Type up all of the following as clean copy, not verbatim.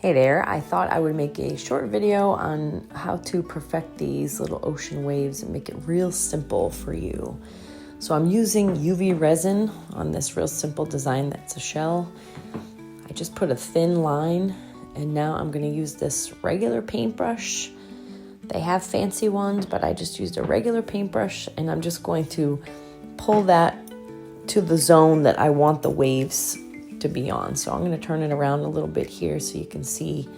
Hey there, I thought I would make a short video on how to perfect these little ocean waves and make it real simple for you. So I'm using UV resin on this real simple design that's a shell. I just put a thin line and now I'm going to use this regular paintbrush. They have fancy ones, but I just used a regular paintbrush and I'm just going to pull that to the zone that I want the waves to be on. So I'm going to turn it around a little bit here so you can see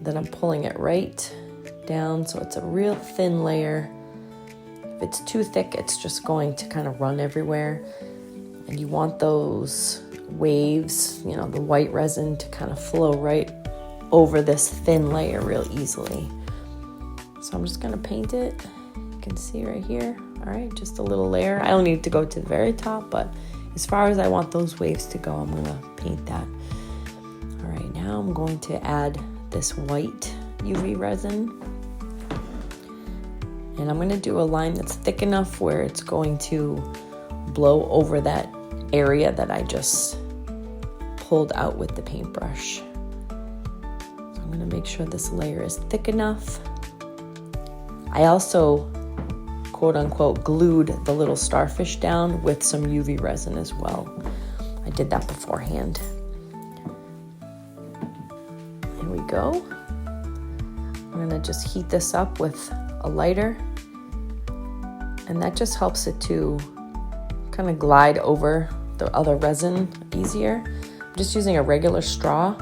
that I'm pulling it right down so it's a real thin layer. If it's too thick, it's just going to kind of run everywhere. And you want those waves, the white resin to kind of flow right over this thin layer real easily. So I'm just going to paint it. You can see right here. All right, just a little layer. I don't need to go to the very top, but as far as I want those waves to go, I'm going to paint that. All right, now I'm going to add this white UV resin. And I'm going to do a line that's thick enough where it's going to blow over that area that I just pulled out with the paintbrush. So I'm going to make sure this layer is thick enough. I also quote unquote glued the little starfish down with some UV resin as well. I did that beforehand. Here we go. I'm gonna just heat this up with a lighter, and that just helps it to kind of glide over the other resin easier. I'm just using a regular straw.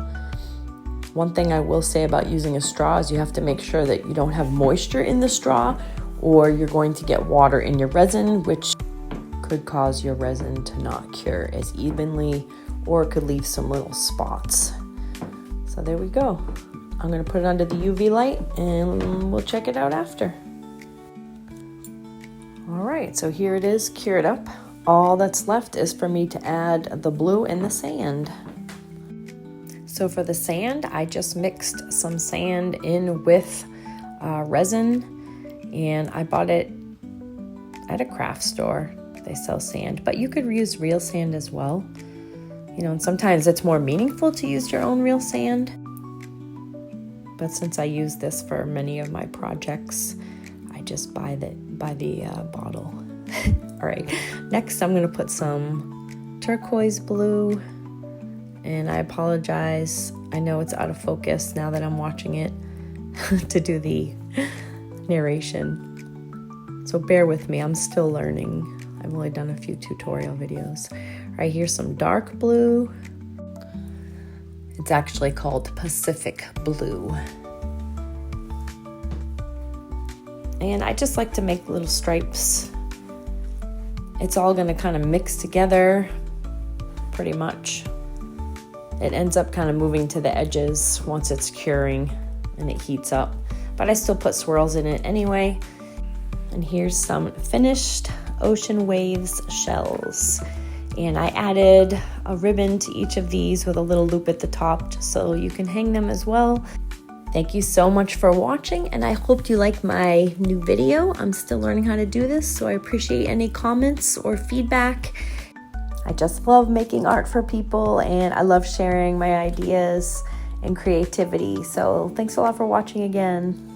One thing I will say about using a straw is you have to make sure that you don't have moisture in the straw, or you're going to get water in your resin, which could cause your resin to not cure as evenly, or it could leave some little spots. So there we go. I'm going to put it under the UV light and we'll check it out after. All right, so here it is cured up. All that's left is for me to add the blue and the sand. So for the sand, I just mixed some sand in with resin. And I bought it at a craft store. They sell sand, but you could use real sand as well. And sometimes it's more meaningful to use your own real sand. But since I use this for many of my projects, I just buy the bottle. All right, next I'm gonna put some turquoise blue. And I apologize. I know it's out of focus now that I'm watching it to do the narration. So bear with me, I'm still learning. I've only done a few tutorial videos. All right, here's some dark blue. It's actually called Pacific Blue. And I just like to make little stripes. It's all gonna kind of mix together pretty much. It ends up kind of moving to the edges once it's curing and it heats up. But I still put swirls in it anyway. And here's some finished ocean waves shells. And I added a ribbon to each of these with a little loop at the top just so you can hang them as well. Thank you so much for watching, and I hope you like my new video. I'm still learning how to do this, so I appreciate any comments or feedback. I just love making art for people, and I love sharing my ideas and creativity. So thanks a lot for watching again.